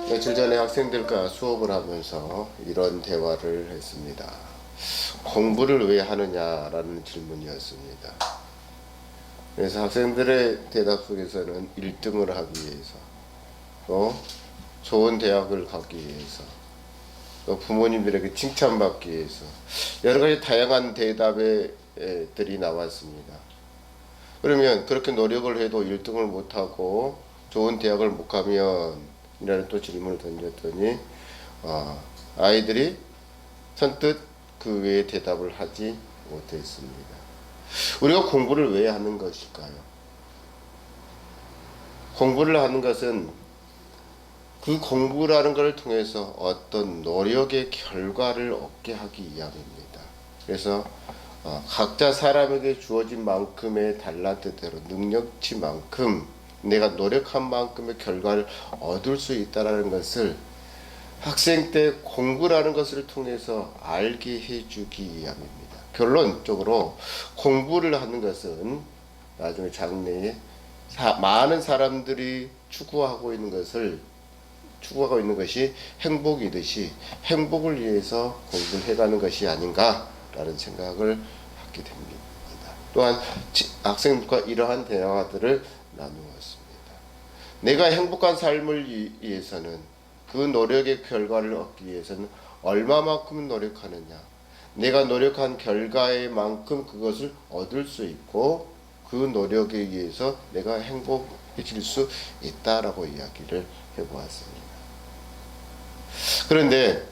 며칠 전에 학생들과 수업을 하면서 이런 대화를 했습니다. 공부를 왜 하느냐라는 질문이었습니다. 그래서 학생들의 대답 속에서는 1등을 하기 위해서, 또 좋은 대학을 가기 위해서, 또 부모님들에게 칭찬받기 위해서 여러 가지 다양한 대답들이 나왔습니다. 그러면 그렇게 노력을 해도 1등을 못하고 좋은 대학을 못 가면 이라는 또 질문을 던졌더니 아이들이 선뜻 그 외에 대답을 하지 못했습니다. 우리가 공부를 왜 하는 것일까요? 공부를 하는 것은 그 공부라는 것을 통해서 어떤 노력의 결과를 얻게 하기 위함입니다. 그래서 각자 사람에게 주어진 만큼의 달란트대로 능력치만큼 내가 노력한 만큼의 결과를 얻을 수 있다는 것을 학생 때 공부라는 것을 통해서 알게 해주기 위함입니다. 결론적으로 공부를 하는 것은 나중에 장래에 많은 사람들이 추구하고 있는 것이 행복이듯이 행복을 위해서 공부를 해가는 것이 아닌가라는 생각을 하게 됩니다. 또한 학생과 이러한 대화들을 나누었습니다. 내가 행복한 삶을 위해서는 그 노력의 결과를 얻기 위해서는 얼마만큼 노력하느냐, 내가 노력한 결과의 만큼 그것을 얻을 수 있고 그 노력에 의해서 내가 행복해질 수 있다라고 이야기를 해보았습니다. 그런데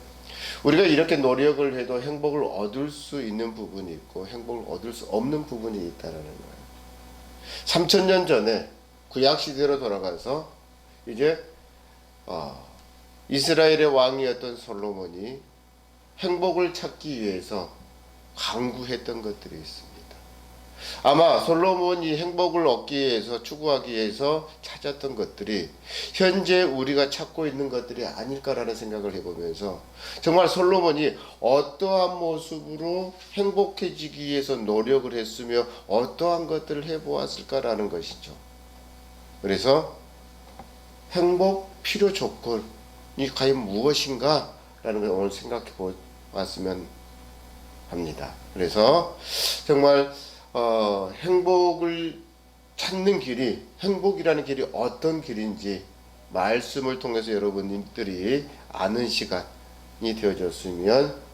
우리가 이렇게 노력을 해도 행복을 얻을 수 있는 부분이 있고 행복을 얻을 수 없는 부분이 있다라는 거예요. 3000년 전에 구약 시대로 돌아가서 이제 이스라엘의 왕이었던 솔로몬이 행복을 찾기 위해서 강구했던 것들이 있습니다. 아마 솔로몬이 행복을 얻기 위해서 추구하기 위해서 찾았던 것들이 현재 우리가 찾고 있는 것들이 아닐까라는 생각을 해보면서 정말 솔로몬이 어떠한 모습으로 행복해지기 위해서 노력을 했으며 어떠한 것들을 해보았을까라는 것이죠. 그래서 행복 필요 조건이 과연 무엇인가 라는 걸 오늘 생각해 보았으면 합니다. 그래서 정말 행복을 찾는 길이, 행복이라는 길이 어떤 길인지 말씀을 통해서 여러분들이 아는 시간이 되어졌으면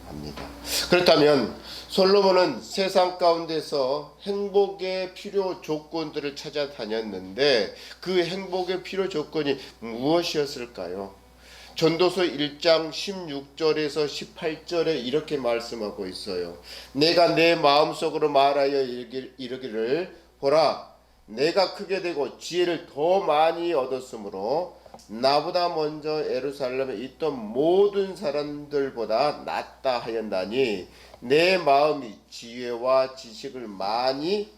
합니다. 그렇다면 솔로몬은 세상 가운데서 행복의 필요 조건들을 찾아다녔는데 그 행복의 필요 조건이 무엇이었을까요? 전도서 1장 16절에서 18절에 이렇게 말씀하고 있어요. 내가 내 마음속으로 말하여 이르기를 보라, 내가 크게 되고 지혜를 더 많이 얻었으므로 나보다 먼저 예루살렘에 있던 모든 사람들보다 낫다 하였나니 내 마음이 지혜와 지식을 많이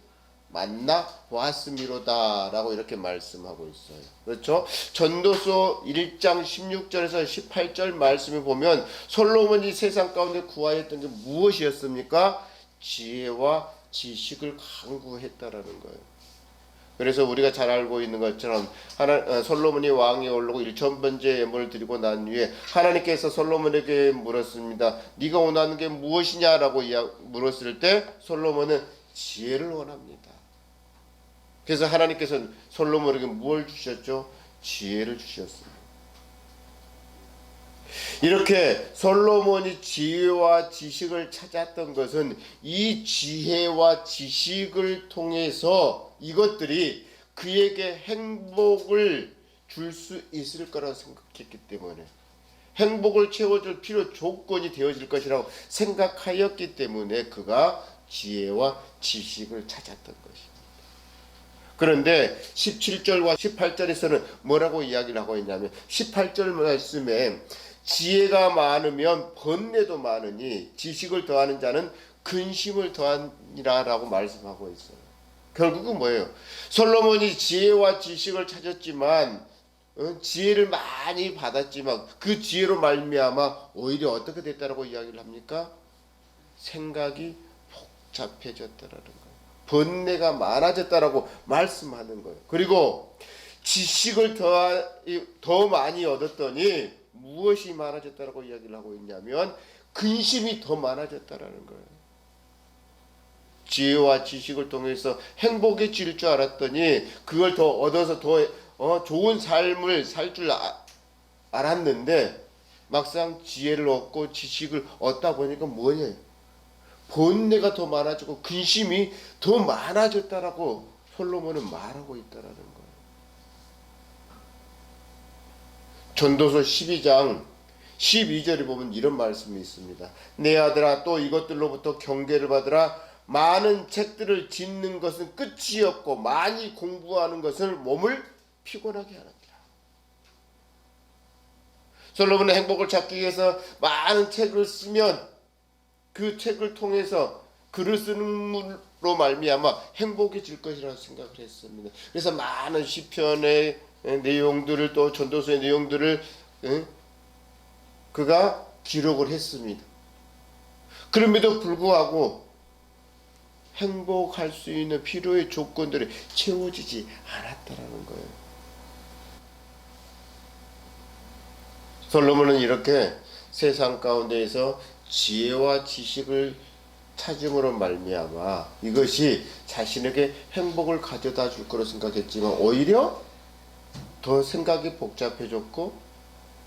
만나 보았음이로다 라고 이렇게 말씀하고 있어요. 그렇죠? 전도서 1장 16절에서 18절 말씀을 보면 솔로몬이 세상 가운데 구하였던 게 무엇이었습니까? 지혜와 지식을 강구했다라는 거예요. 그래서 우리가 잘 알고 있는 것처럼 솔로몬이 왕이 오르고 1000번째 예물을 드리고 난 후에 하나님께서 솔로몬에게 물었습니다. 네가 원하는 게 무엇이냐라고 물었을 때 솔로몬은 지혜를 원합니다. 그래서 하나님께서 솔로몬에게 뭘 주셨죠? 지혜를 주셨습니다. 이렇게 솔로몬이 지혜와 지식을 찾았던 것은 이 지혜와 지식을 통해서 이것들이 그에게 행복을 줄 수 있을 거라고 생각했기 때문에 행복을 채워줄 필요 조건이 되어질 것이라고 생각하였기 때문에 그가 지혜와 지식을 찾았던 것입니다. 그런데 17절과 18절에서는 뭐라고 이야기를 하고 있냐면 18절 말씀에 지혜가 많으면 번뇌도 많으니 지식을 더하는 자는 근심을 더하니라 라고 말씀하고 있어요. 결국은 뭐예요? 솔로몬이 지혜와 지식을 찾았지만 지혜를 많이 받았지만 그 지혜로 말미암아 오히려 어떻게 됐다라고 이야기를 합니까? 생각이 복잡해졌다라는 거예요. 번뇌가 많아졌다라고 말씀하는 거예요. 그리고 지식을 더 많이 얻었더니 무엇이 많아졌다라고 이야기를 하고 있냐면 근심이 더 많아졌다라는 거예요. 지혜와 지식을 통해서 행복해질 줄 알았더니 그걸 더 얻어서 더 좋은 삶을 살 줄 알았는데 막상 지혜를 얻고 지식을 얻다 보니까 뭐냐? 번뇌가 더 많아지고 근심이 더 많아졌다라고 솔로몬은 말하고 있다라는 거예요. 전도서 12장 12절에 보면 이런 말씀이 있습니다. 내 아들아, 또 이것들로부터 경계를 받으라. 많은 책들을 짓는 것은 끝이 없고 많이 공부하는 것은 몸을 피곤하게 하느니라. 솔로몬은 행복을 찾기 위해서 많은 책을 쓰면 그 책을 통해서 글을 쓰는 로 말미암아 행복해질 것이라고 생각을 했습니다. 그래서 많은 시편의 내용들을 또 전도서의 내용들을 그가 기록을 했습니다. 그럼에도 불구하고 행복할 수 있는 필요의 조건들이 채워지지 않았다라는 거예요. 솔로몬은 이렇게 세상 가운데에서 지혜와 지식을 찾음으로 말미암아 이것이 자신에게 행복을 가져다 줄 거로 생각했지만 오히려 더 생각이 복잡해졌고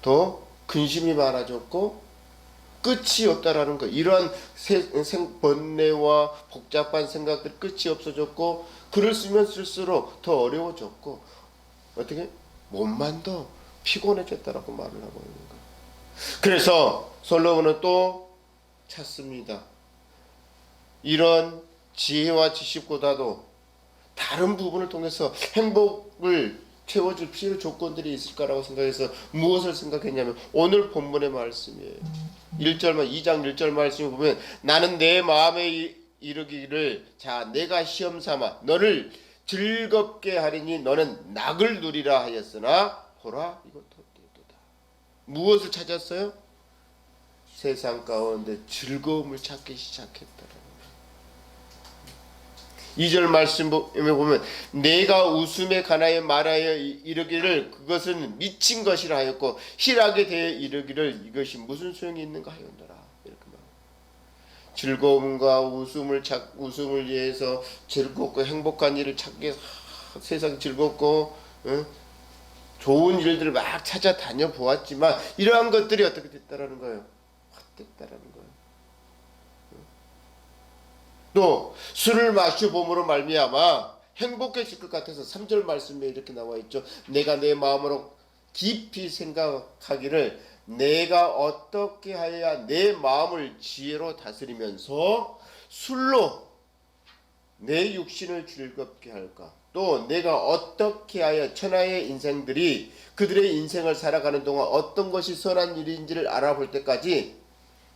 더 근심이 많아졌고 끝이 없다라는 거. 이러한 번뇌와 복잡한 생각들 끝이 없어졌고 글을 쓰면 쓸수록 더 어려워졌고 어떻게 몸만 더 피곤해졌다라고 말을 하고 있는 거예요. 그래서 솔로몬은 또 찾습니다. 이런 지혜와 지식보다도 다른 부분을 통해서 행복을 채워줄 필요 조건들이 있을까라고 생각해서 무엇을 생각했냐면 오늘 본문의 말씀이에요. 2장 1절 말씀을 보면 나는 내 마음에 이르기를 자 내가 시험 삼아 너를 즐겁게 하리니 너는 낙을 누리라 하였으나 보라 이것도 헛되도다. 무엇을 찾았어요? 세상 가운데 즐거움을 찾기 시작했더라. 2절 말씀에 보면 내가 웃음에 관하여 말하여 이르기를 그것은 미친 것이라 하였고 희락에 대해 이르기를 이것이 무슨 소용이 있는가 하였노라. 이렇게 말합니다. 즐거움과 웃음을 위해서 즐겁고 행복한 일을 찾기 위해서 세상 즐겁고 좋은 일들을 막 찾아다녀 보았지만 이러한 것들이 어떻게 됐다라는 거예요? 헛됐다라는 거예요. 또 술을 마셔봄으로 말미암아 행복해질 것 같아서 3절 말씀에 이렇게 나와 있죠. 내가 내 마음으로 깊이 생각하기를 내가 어떻게 하여야 내 마음을 지혜로 다스리면서 술로 내 육신을 즐겁게 할까? 또 내가 어떻게 하여 천하의 인생들이 그들의 인생을 살아가는 동안 어떤 것이 선한 일인지를 알아볼 때까지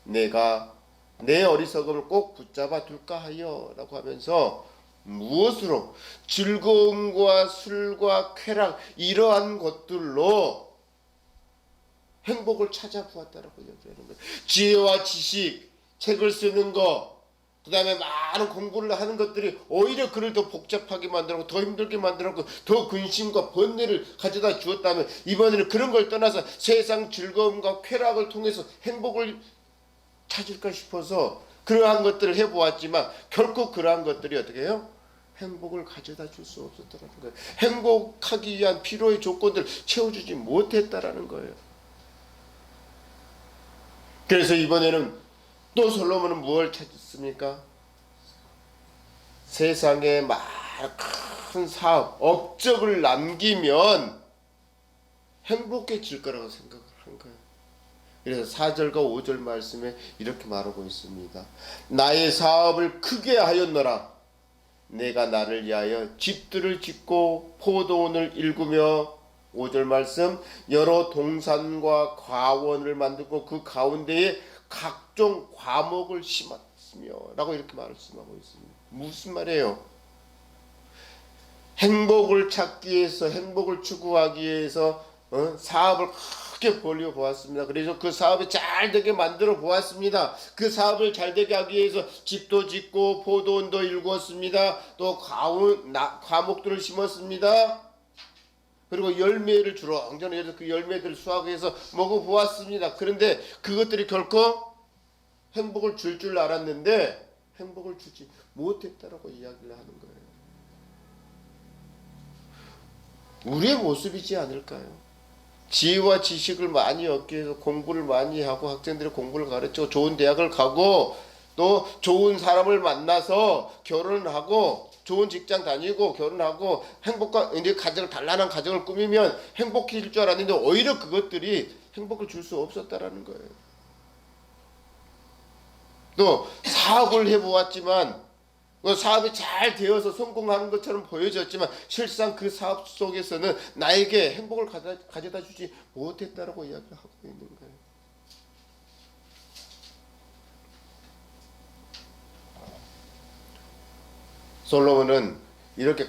내가 내 어리석음을 꼭 붙잡아 둘까 하여 라고 하면서 무엇으로? 즐거움과 술과 쾌락 이러한 것들로 행복을 찾아보았다라고 얘기하는 거예요. 지혜와 지식, 책을 쓰는 거, 그 다음에 많은 공부를 하는 것들이 오히려 그를 더 복잡하게 만들고 더 힘들게 만들고 더 근심과 번뇌를 가져다 주었다면 이번에는 그런 걸 떠나서 세상 즐거움과 쾌락을 통해서 행복을 찾을까 싶어서 그러한 것들을 해보았지만 결코 그러한 것들이 어떻게 해요? 행복을 가져다 줄 수 없었다는 거예요. 행복하기 위한 필요의 조건들을 채워주지 못했다라는 거예요. 그래서 이번에는 또 솔로몬은 무엇을 찾았습니까? 세상에 큰 사업, 업적을 남기면 행복해질 거라고 생각을 한 거예요. 그래서 4절과 5절 말씀에 이렇게 말하고 있습니다. 나의 사업을 크게 하였노라. 내가 나를 위하여 집들을 짓고 포도원을 일구며 5절 말씀 여러 동산과 과원을 만들고 그 가운데에 각종 과목을 심었으며 라고 이렇게 말씀하고 있습니다. 무슨 말이에요? 행복을 찾기 위해서 행복을 추구하기 위해서 사업을 크게 벌려 보았습니다. 그래서 그 사업이 잘 되게 만들어 보았습니다. 그 사업을 잘 되게 하기 위해서 집도 짓고 포도원도 일구었습니다. 또 과목들을 심었습니다. 그리고 열매를 주렁주렁 해서 그 열매들을 수확해서 먹어보았습니다. 그런데 그것들이 결코 행복을 줄 알았는데 행복을 주지 못했다라고 이야기를 하는 거예요. 우리의 모습이지 않을까요? 지혜와 지식을 많이 얻기 위해서 공부를 많이 하고 학생들이 공부를 가르치고 좋은 대학을 가고 또 좋은 사람을 만나서 결혼하고 좋은 직장 다니고 결혼하고 행복한 이제 가정을 단란한 가정을 꾸미면 행복해질 줄 알았는데 오히려 그것들이 행복을 줄 수 없었다라는 거예요. 또 사업을 해보았지만 사업이 잘 되어서 성공하는 것처럼 보여졌지만 실상 그 사업 속에서는 나에게 행복을 가져다 주지 못했다라고 이야기를 하고 있는 거예요. 솔로몬은 이렇게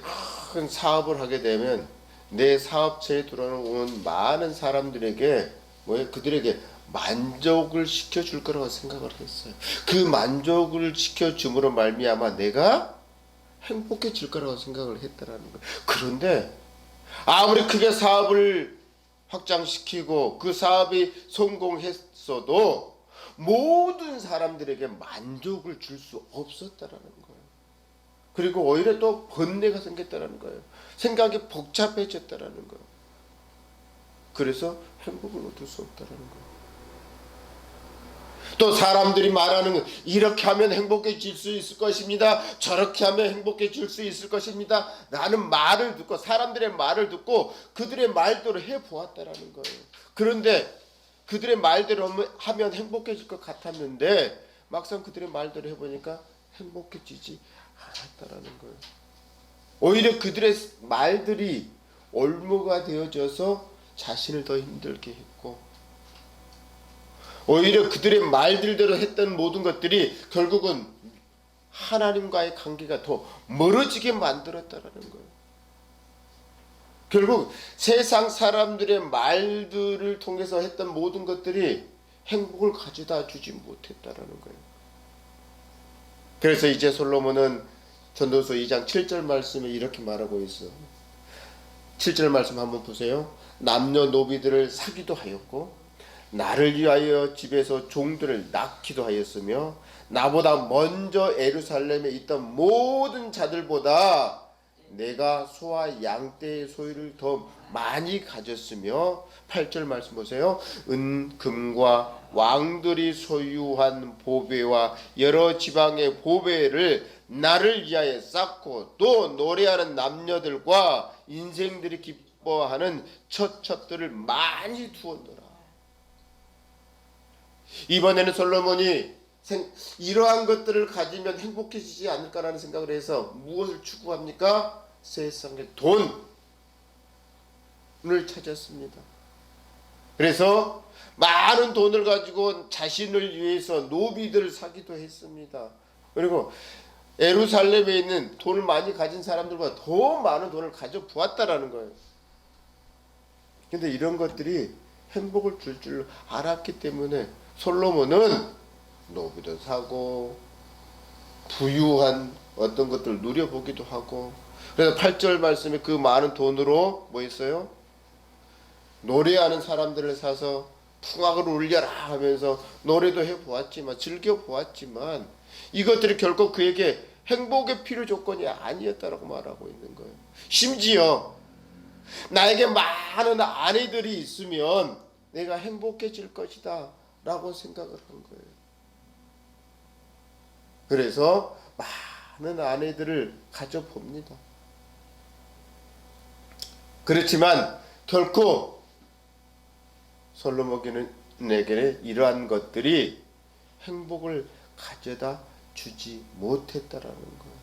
큰 사업을 하게 되면 내 사업체에 들어오는 많은 사람들에게 그들에게 만족을 시켜줄 거라고 생각을 했어요. 그 만족을 시켜줌으로 말미암아 내가 행복해질 거라고 생각을 했다라는 거예요. 그런데 아무리 크게 사업을 확장시키고 그 사업이 성공했어도 모든 사람들에게 만족을 줄 수 없었다라는 거예요. 그리고 오히려 또 번뇌가 생겼다라는 거예요. 생각이 복잡해졌다라는 거예요. 그래서 행복을 얻을 수 없다라는 거예요. 또 사람들이 말하는 이렇게 하면 행복해질 수 있을 것입니다. 저렇게 하면 행복해질 수 있을 것입니다. 라는 말을 듣고 사람들의 말을 듣고 그들의 말대로 해보았다라는 거예요. 그런데 그들의 말대로 하면 행복해질 것 같았는데 막상 그들의 말대로 해보니까 행복해지지 않았다라는 거예요. 오히려 그들의 말들이 올무가 되어져서 자신을 더 힘들게 했고 오히려 그들의 말들대로 했던 모든 것들이 결국은 하나님과의 관계가 더 멀어지게 만들었다라는 거예요. 결국 세상 사람들의 말들을 통해서 했던 모든 것들이 행복을 가져다 주지 못했다라는 거예요. 그래서 이제 솔로몬은 전도서 2장 7절 말씀에 이렇게 말하고 있어요. 7절 말씀 한번 보세요. 남녀노비들을 사기도 하였고 나를 위하여 집에서 종들을 낳기도 하였으며 나보다 먼저 예루살렘에 있던 모든 자들보다 내가 소와 양떼의 소유를 더 많이 가졌으며 8절 말씀 보세요. 은, 금과 왕들이 소유한 보배와 여러 지방의 보배를 나를 위하여 쌓고 또 노래하는 남녀들과 인생들이 기뻐하는 처첩들을 많이 두었노라. 이번에는 솔로몬이 이러한 것들을 가지면 행복해지지 않을까라는 생각을 해서 무엇을 추구합니까? 세상의 돈을 찾았습니다. 그래서 많은 돈을 가지고 자신을 위해서 노비들을 사기도 했습니다. 그리고 예루살렘에 있는 돈을 많이 가진 사람들보다 더 많은 돈을 가져 부었다라는 거예요. 근데 이런 것들이 행복을 줄 줄 알았기 때문에 솔로몬은 노비도 사고 부유한 어떤 것들을 누려보기도 하고 그래서 8절 말씀에 그 많은 돈으로 뭐 했어요? 노래하는 사람들을 사서 풍악을 울려라 하면서 노래도 해보았지만 즐겨보았지만 이것들이 결국 그에게 행복의 필요 조건이 아니었다라고 말하고 있는 거예요. 심지어 나에게 많은 아내들이 있으면 내가 행복해질 것이다 라고 생각을 한 거예요. 그래서 많은 아내들을 가져봅니다. 그렇지만 결코 솔로몬에게는 이러한 것들이 행복을 가져다 주지 못했다라는 거예요.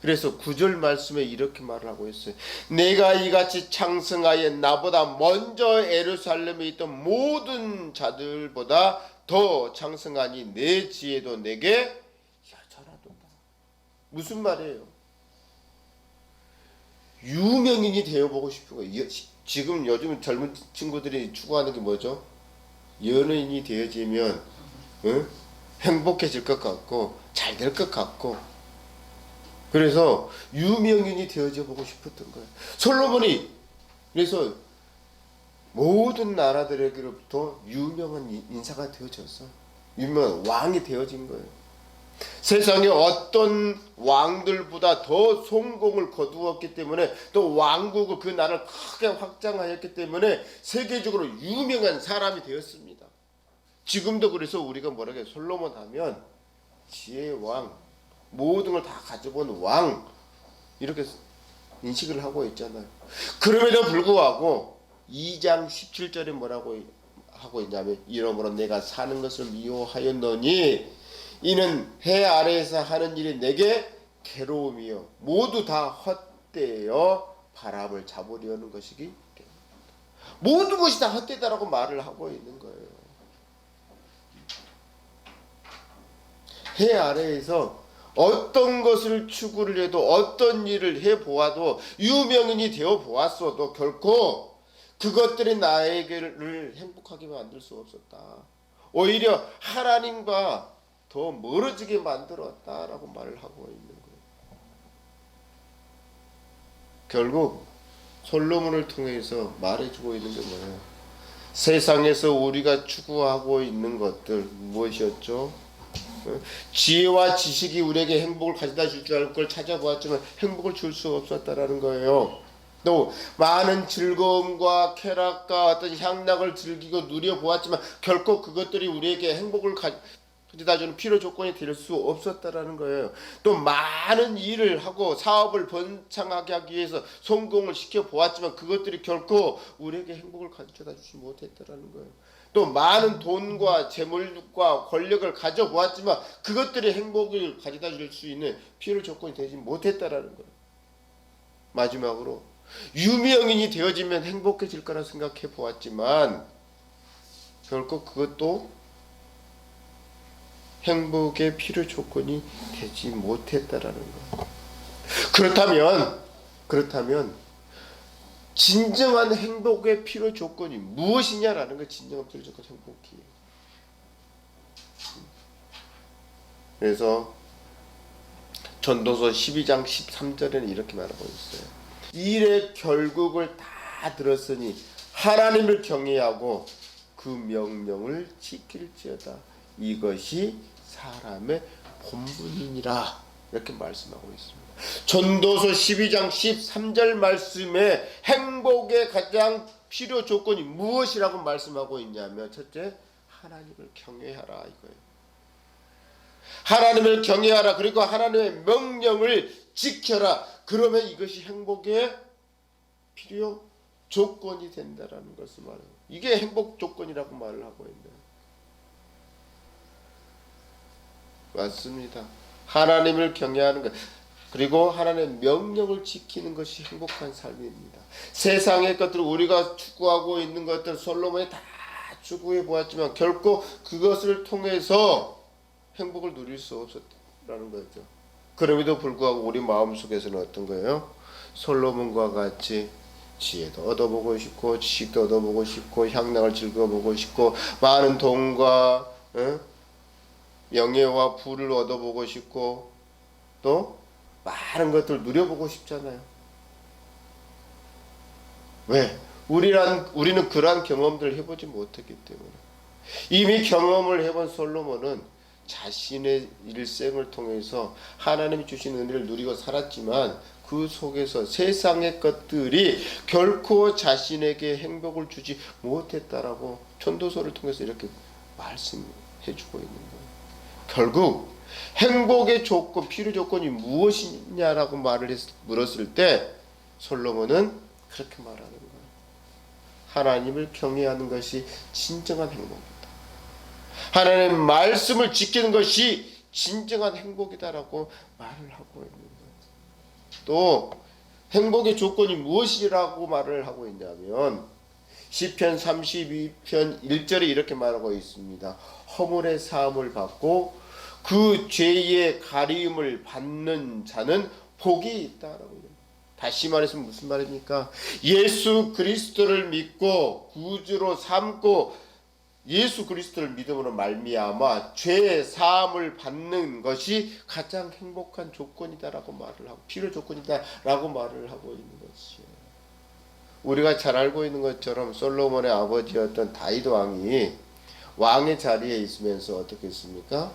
그래서 9절 말씀에 이렇게 말을 하고 있어요. 내가 이같이 창성하여 나보다 먼저 예루살렘에 있던 모든 자들보다 더 창성하니 내 지혜도 내게 여전하도다. 무슨 말이에요? 유명인이 되어보고 싶은 거예요. 지금 요즘 젊은 친구들이 추구하는 게 뭐죠? 연예인이 되어지면 행복해질 것 같고 잘 될 것 같고 그래서 유명인이 되어져 보고 싶었던 거예요. 솔로몬이 그래서 모든 나라들에게로부터 유명한 인사가 되어져서 유명한 왕이 되어진 거예요. 세상에 어떤 왕들보다 더 성공을 거두었기 때문에 또 왕국을 그 나라를 크게 확장하였기 때문에 세계적으로 유명한 사람이 되었습니다. 지금도 그래서 우리가 뭐라고 해요? 솔로몬 하면 지혜의 왕, 모든 걸 다 가져본 왕 이렇게 인식을 하고 있잖아요. 그럼에도 불구하고 2장 17절에 뭐라고 하고 있냐면 이러므로 내가 사는 것을 미워하였노니 이는 해 아래에서 하는 일이 내게 괴로움이요 모두 다 헛되어 바람을 잡으려는 것이기 때문에 모든 것이 다 헛되다라고 말을 하고 있는 거예요. 해 아래에서 어떤 것을 추구를 해도 어떤 일을 해보아도 유명인이 되어 보았어도 결코 그것들이 나에게를 행복하게 만들 수 없었다. 오히려 하나님과 더 멀어지게 만들었다라고 말을 하고 있는 거예요. 결국 솔로몬을 통해서 말해주고 있는 게 뭐예요? 세상에서 우리가 추구하고 있는 것들 무엇이었죠? 지혜와 지식이 우리에게 행복을 가져다 줄 줄 알고 그걸 찾아보았지만 행복을 줄 수 없었다라는 거예요. 또 많은 즐거움과 쾌락과 어떤 향락을 즐기고 누려보았지만 결코 그것들이 우리에게 행복을 가져다 주는 필요 조건이 될 수 없었다라는 거예요. 또 많은 일을 하고 사업을 번창하게 하기 위해서 성공을 시켜보았지만 그것들이 결코 우리에게 행복을 가져다 주지 못했다라는 거예요. 또 많은 돈과 재물과 권력을 가져보았지만 그것들이 행복을 가져다 줄 수 있는 필요 조건이 되지 못했다라는 거예요. 마지막으로 유명인이 되어지면 행복해질 거라 생각해 보았지만 결국 그것도 행복의 필요 조건이 되지 못했다라는 거예요. 그렇다면 진정한 행복의 필요 조건이 무엇이냐라는 거 진정한 필요 조건 행복이에요. 그래서 전도서 12장 13절에는 이렇게 말하고 있어요. 일의 결국을 다 들었으니 하나님을 경외하고 그 명령을 지킬지어다. 이것이 사람의 본분이니라. 이렇게 말씀하고 있습니다. 전도서 12장 13절 말씀에 행복의 가장 필요 조건이 무엇이라고 말씀하고 있냐면 첫째, 하나님을 경외하라 이거예요. 하나님을 경외하라. 그리고 하나님의 명령을 지켜라. 그러면 이것이 행복의 필요 조건이 된다라는 것을 말해요. 이게 행복 조건이라고 말을 하고 있네요. 맞습니다. 하나님을 경외하는 것 그리고 하나님의 명령을 지키는 것이 행복한 삶입니다. 세상의 것들 우리가 추구하고 있는 것들 솔로몬이 다 추구해 보았지만 결코 그것을 통해서 행복을 누릴 수 없었다는 거죠. 그럼에도 불구하고 우리 마음속에서는 어떤 거예요? 솔로몬과 같이 지혜도 얻어보고 싶고 지식도 얻어보고 싶고 향락을 즐겨보고 싶고 많은 돈과 명예와 부를 얻어보고 싶고 또 많은 것들을 누려보고 싶잖아요. 왜? 우리는 그러한 경험들을 해보지 못했기 때문에. 이미 경험을 해본 솔로몬은 자신의 일생을 통해서 하나님이 주신 은혜를 누리고 살았지만 그 속에서 세상의 것들이 결코 자신에게 행복을 주지 못했다라고 전도서를 통해서 이렇게 말씀해 주고 있는 거예요. 결국 행복의 조건, 필요 조건이 무엇이냐라고 물었을 때 솔로몬은 그렇게 말하는 거예요. 하나님을 경외하는 것이 진정한 행복이다. 하나님의 말씀을 지키는 것이 진정한 행복이다라고 말을 하고 있는 거예요. 또 행복의 조건이 무엇이라고 말을 하고 있냐면 시편 32편 1절에 이렇게 말하고 있습니다. 허물의 사함을 받고 그 죄의 가리움을 받는 자는 복이 있다라고. 다시 말해서 무슨 말입니까? 예수 그리스도를 믿고 구주로 삼고 예수 그리스도를 믿음으로 말미암아 죄 사함을 받는 것이 가장 행복한 조건이다라고 말을 하고 필요 조건이다라고 말을 하고 있는 것이에요. 우리가 잘 알고 있는 것처럼 솔로몬의 아버지였던 다윗 왕이 왕의 자리에 있으면서 어떻게 했습니까?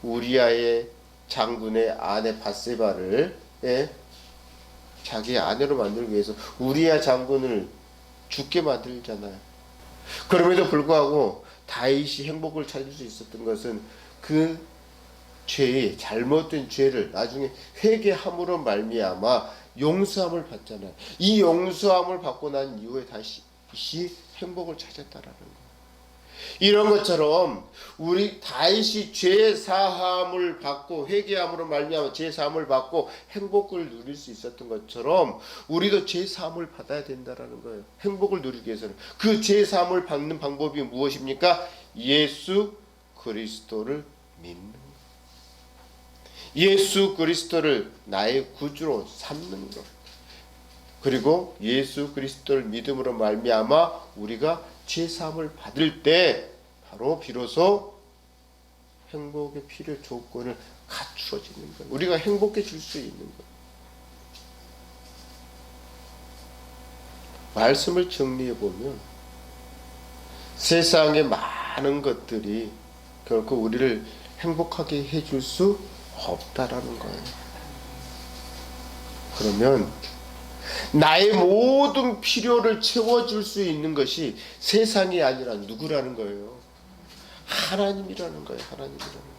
우리아의 장군의 아내 밧세바를 자기 아내로 만들기 위해서 우리아 장군을 죽게 만들잖아요. 그럼에도 불구하고 다윗이 행복을 찾을 수 있었던 것은 그 죄의 잘못된 죄를 나중에 회개함으로 말미암아 용서함을 받잖아요. 이 용서함을 받고 난 이후에 다시 행복을 찾았다라는 거예요. 이런 것처럼 우리 다윗이 죄 사함을 받고 회개함으로 말미암아 죄 사함을 받고 행복을 누릴 수 있었던 것처럼 우리도 죄 사함을 받아야 된다라는 거예요. 행복을 누리기 위해서는 그 죄 사함을 받는 방법이 무엇입니까? 예수 그리스도를 믿는 것. 예수 그리스도를 나의 구주로 삼는 것. 그리고 예수 그리스도를 믿음으로 말미암아 우리가 죄 사함을 받을 때 바로 비로소 행복의 필요 조건을 갖추어지는 거예요. 우리가 행복해질 수 있는 거예요. 말씀을 정리해 보면 세상의 많은 것들이 결코 우리를 행복하게 해줄 수 없다라는 거예요. 그러면 나의 모든 필요를 채워줄 수 있는 것이 세상이 아니라 누구라는 거예요? 하나님이라는 거예요. 하나님이라는 거예요.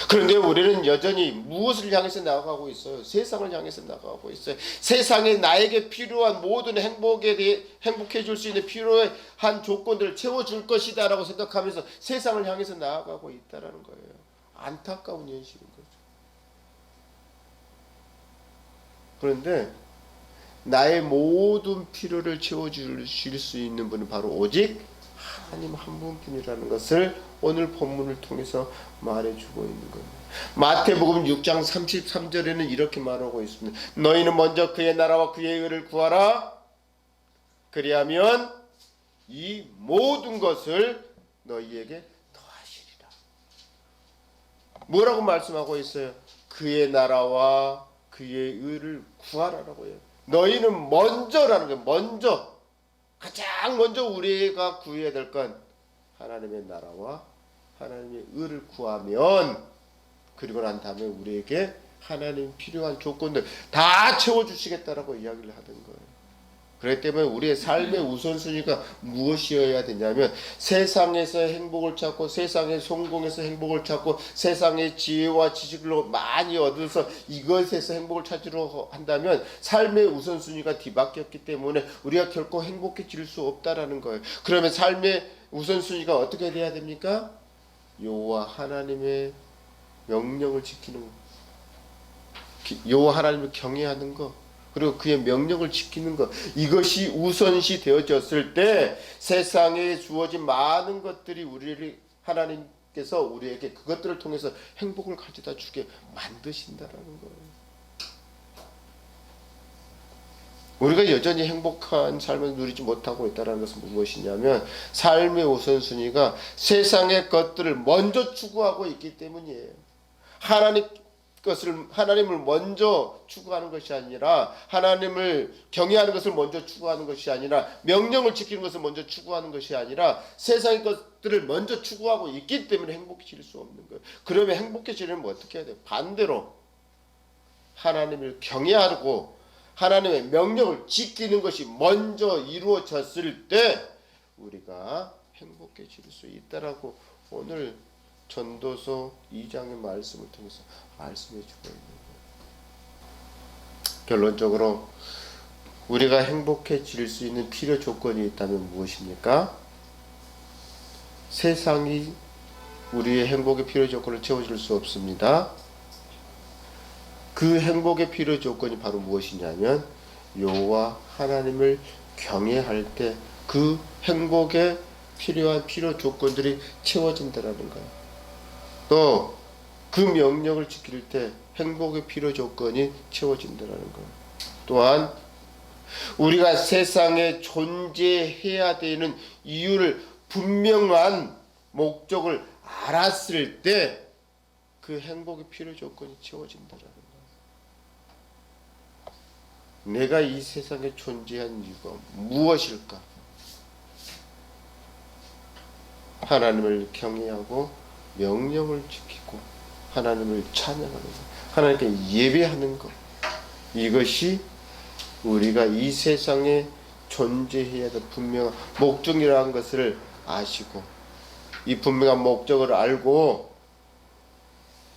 그런데 우리는 여전히 무엇을 향해서 나아가고 있어요? 세상을 향해서 나아가고 있어요. 세상에 나에게 필요한 모든 행복에 대해 행복해 줄 수 있는 필요한 조건들을 채워줄 것이다 라고 생각하면서 세상을 향해서 나아가고 있다는 거예요. 안타까운 현실인 거죠. 그런데 나의 모든 필요를 채워주실 수 있는 분은 바로 오직 하나님 한 분뿐이라는 것을 오늘 본문을 통해서 말해주고 있는 겁니다. 마태복음 6장 33절에는 이렇게 말하고 있습니다. 너희는 먼저 그의 나라와 그의 의를 구하라. 그리하면 이 모든 것을 너희에게 더하시리라. 뭐라고 말씀하고 있어요? 그의 나라와 그의 의를 구하라라고 해요. 너희는 먼저라는 거예요. 먼저, 가장 먼저 우리가 구해야 될 건 하나님의 나라와 하나님의 의를 구하면, 그리고 난 다음에 우리에게 하나님 필요한 조건들 다 채워주시겠다라고 이야기를 하던 거예요. 그렇기 때문에 우리의 삶의 우선순위가 무엇이어야 되냐면 세상에서 행복을 찾고 세상의 성공에서 행복을 찾고 세상의 지혜와 지식을 많이 얻어서 이것에서 행복을 찾으려 한다면 삶의 우선순위가 뒤바뀌었기 때문에 우리가 결코 행복해질 수 없다라는 거예요. 그러면 삶의 우선순위가 어떻게 돼야 됩니까? 여호와 하나님의 명령을 지키는 것, 여호와 하나님을 경외하는 것, 그리고 그의 명령을 지키는 것, 이것이 우선시 되어졌을 때 세상에 주어진 많은 것들이 우리를 하나님께서 우리에게 그것들을 통해서 행복을 가져다 주게 만드신다라는 거예요. 우리가 여전히 행복한 삶을 누리지 못하고 있다는 것은 무엇이냐면 삶의 우선순위가 세상의 것들을 먼저 추구하고 있기 때문이에요. 하나님을 먼저 추구하는 것이 아니라, 하나님을 경외하는 것을 먼저 추구하는 것이 아니라, 명령을 지키는 것을 먼저 추구하는 것이 아니라 세상의 것들을 먼저 추구하고 있기 때문에 행복해질 수 없는 거예요. 그러면 행복해지려면 어떻게 해야 돼요? 반대로 하나님을 경외하고 하나님의 명령을 지키는 것이 먼저 이루어졌을 때 우리가 행복해질 수 있다라고 오늘 전도서 2장의 말씀을 통해서 말씀해 주고 있는 거예요. 결론적으로 우리가 행복해질 수 있는 필요 조건이 있다면 무엇입니까? 세상이 우리의 행복의 필요 조건을 채워줄 수 없습니다. 그 행복의 필요 조건이 바로 무엇이냐면 여호와 하나님을 경외할 때 그 행복에 필요한 필요 조건들이 채워진다라는 거예요. 또 그 명령을 지킬 때 행복의 필요 조건이 채워진다는 거예요. 또한 우리가 세상에 존재해야 되는 이유를 분명한 목적을 알았을 때 그 행복의 필요 조건이 채워진다는 거예요. 내가 이 세상에 존재한 이유가 무엇일까? 하나님을 경외하고 명령을 지키고 하나님을 찬양하는 것, 하나님께 예배하는 것, 이것이 우리가 이 세상에 존재해야 될 분명한 목적이라는 것을 아시고 이 분명한 목적을 알고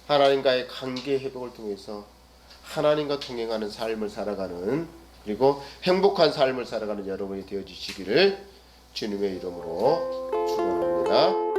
하나님과의 관계 회복을 통해서 하나님과 동행하는 삶을 살아가는, 그리고 행복한 삶을 살아가는 여러분이 되어주시기를 주님의 이름으로 축원합니다.